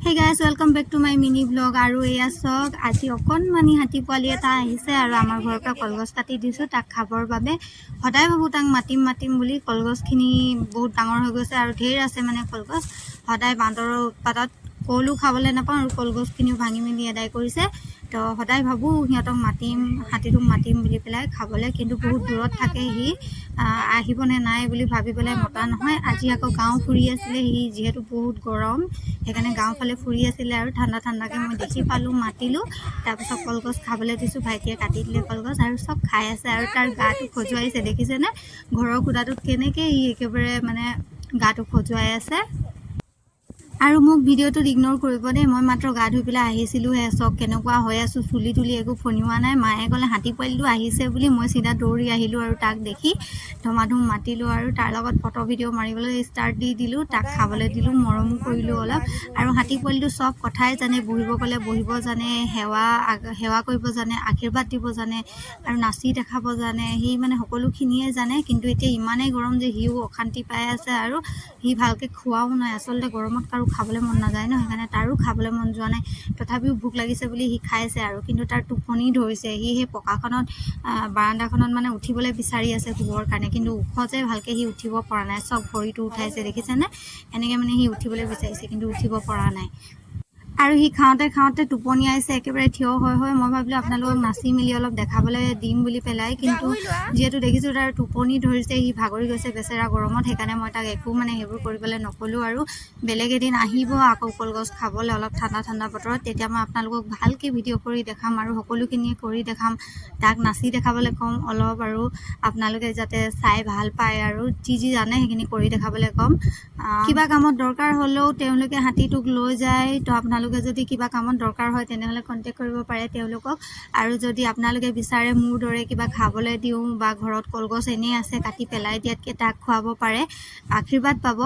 Hey guys, welcome back to my mini vlog. আৰু এয়া চক আজি অকণমানি হাতী পোৱালি এটা আহিছে আৰু আমাৰ ঘৰৰ পৰা কলগছ কাটি দিছো তাক খাবৰ বাবে। সদায় ভাবো তাক মাতিম বুলি কলগছখিনি বহুত ডাঙৰ হৈ গৈছে আৰু ঢেৰ আছে মানে কলগছ। সদায় বান্দৰৰ উৎপাতত কলো খাবলৈ নাপাওঁ আৰু কলগছখিনিও ভাঙি মেলি আদায় কৰিছে। তো সদায় ভাবো সিহঁতক হাতীটোক মাতিম বুলি পেলাই খাবলৈ, কিন্তু বহুত দূৰত থাকে সি, আহিবনে নাই বুলি ভাবি পেলাই মতা নহয়। আজি আকৌ গাঁও ফুৰি আছিলে সি, যিহেতু বহুত গৰম সেইকাৰণে গাঁও ফালে ফুৰি আছিলে আৰু ঠাণ্ডাকৈ মই দেখি পালোঁ, মাতিলোঁ। তাৰপিছত কলগছ খাবলৈ দিছোঁ, ভাইটিয়ে কাটি দিলে কলগছ আৰু চব খাই আছে আৰু তাৰ গাটো খজুৱাইছে, দেখিছেনে ঘৰৰ খুটাটোত কেনেকৈ সি একেবাৰে মানে গাটো খজুৱাই আছে। আৰু মোক ভিডিঅ'টোত ইগন'ৰ কৰিব দেই, মই মাত্ৰ গা ধুই পেলাই আহিছিলোঁহে। চক কেনেকুৱা হৈ আছোঁ, চুলি তুলি একো ফণিওৱা নাই। মায়ে ক'লে হাতী পোৱালিটো আহিছে বুলি, মই চিধা দৌৰি আহিলোঁ আৰু তাক দেখি ধুমাধুম মাতিলোঁ আৰু তাৰ লগত ফটো ভিডিঅ' মাৰিবলৈ ষ্টাৰ্ট দি দিলোঁ। তাক খাবলৈ দিলোঁ, মৰমো কৰিলোঁ অলপ। আৰু হাতী পোৱালিটো চব কথাই জানে, বহিব ক'লে বহিব জানে, সেৱা কৰিব জানে, আশীৰ্বাদ দিব জানে আৰু নাচি দেখাব জানে। সি মানে সকলোখিনিয়ে জানে, কিন্তু এতিয়া ইমানেই গৰম যে সিও অশান্তি পাই আছে আৰু সি ভালকৈ খোৱাও নাই। আচলতে গৰমত কাৰো খাবলৈ মন নাযায় ন, সেইকাৰণে তাৰো খাবলৈ মন যোৱা নাই। তথাপিও ভোক লাগিছে বুলি সি খাইছে আৰু, কিন্তু তাৰ টোপনি ধৰিছে। সি সেই পকাখনত বাৰাণ্ডাখনত মানে উঠিবলৈ বিচাৰি আছে শুবৰ কাৰণে, কিন্তু ওখ যে ভালকৈ সি উঠিব পৰা নাই। চব ভৰিটো উঠাইছে, দেখিছেনে এনেকৈ মানে সি উঠিবলৈ বিচাৰিছে কিন্তু উঠিব পৰা নাই। আৰু সি খাওঁতে টোপনিয়াইছে একেবাৰে থিয় হৈ। মই ভাবিলোঁ আপোনালোকক নাচি মেলি অলপ দেখাবলৈ দিম বুলি পেলাই, কিন্তু যিহেতু দেখিছোঁ তাৰ টোপনি ধৰিছে, সি ভাগৰি গৈছে বেচেৰা গৰমত, সেইকাৰণে মই তাক একো মানে সেইবোৰ কৰিবলৈ নক'লোঁ। আৰু বেলেগ এদিন আহিব আকৌ কলগছ খাবলৈ অলপ ঠাণ্ডা বতৰত, তেতিয়া মই আপোনালোকক ভালকৈ ভিডিঅ' কৰি দেখাম আৰু সকলোখিনিয়ে কৰি দেখাম। তাক নাচি দেখাবলৈ ক'ম অলপ, আৰু আপোনালোকে যাতে চাই ভাল পায় আৰু যি জানে সেইখিনি কৰি দেখাবলৈ ক'ম। কিবা কামত দৰকাৰ হ'লেও তেওঁলোকে হাতীটোক লৈ যায়। তো আপোনালোকে যদি কিবা কামত দৰকাৰ হয় তেনেহ'লে কণ্টেক্ট কৰিব পাৰে তেওঁলোকক। আৰু যদি আপোনালোকে বিচাৰে মোৰ দৰে কিবা খাবলৈ দিওঁ বা ঘৰত কলগছ এনেই আছে কাটি পেলাই দিয়াতকৈ তাক খুৱাব পাৰে, আশীৰ্বাদ পাব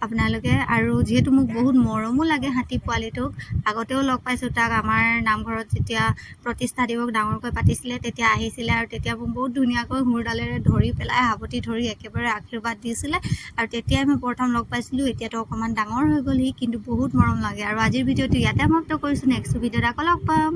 আপোনালোকে। আৰু যিহেতু মোক বহুত মৰমো লাগে হাতী পোৱালিটোক, আগতেও লগ পাইছোঁ তাক আমাৰ নামঘৰত যেতিয়া প্ৰতিষ্ঠা দিৱস ডাঙৰকৈ পাতিছিলে তেতিয়া আহিছিলে, আৰু তেতিয়া মোক বহুত ধুনীয়াকৈ সুৰডালেৰে ধৰি পেলাই সাৱটি ধৰি একেবাৰে আশীৰ্বাদ দিছিলে। আৰু তেতিয়াই মই প্ৰথম লগ পাইছিলোঁ। এতিয়াতো অকণমান ডাঙৰ হৈ গ'ল সি, কিন্তু বহুত মৰম লাগে। আৰু আজিৰ ভিডিঅ'টো ইয়াতে সমাপ্ত কৰিছোঁ, নেক্সট ভিডিঅ'ত আকৌ লগ পাম।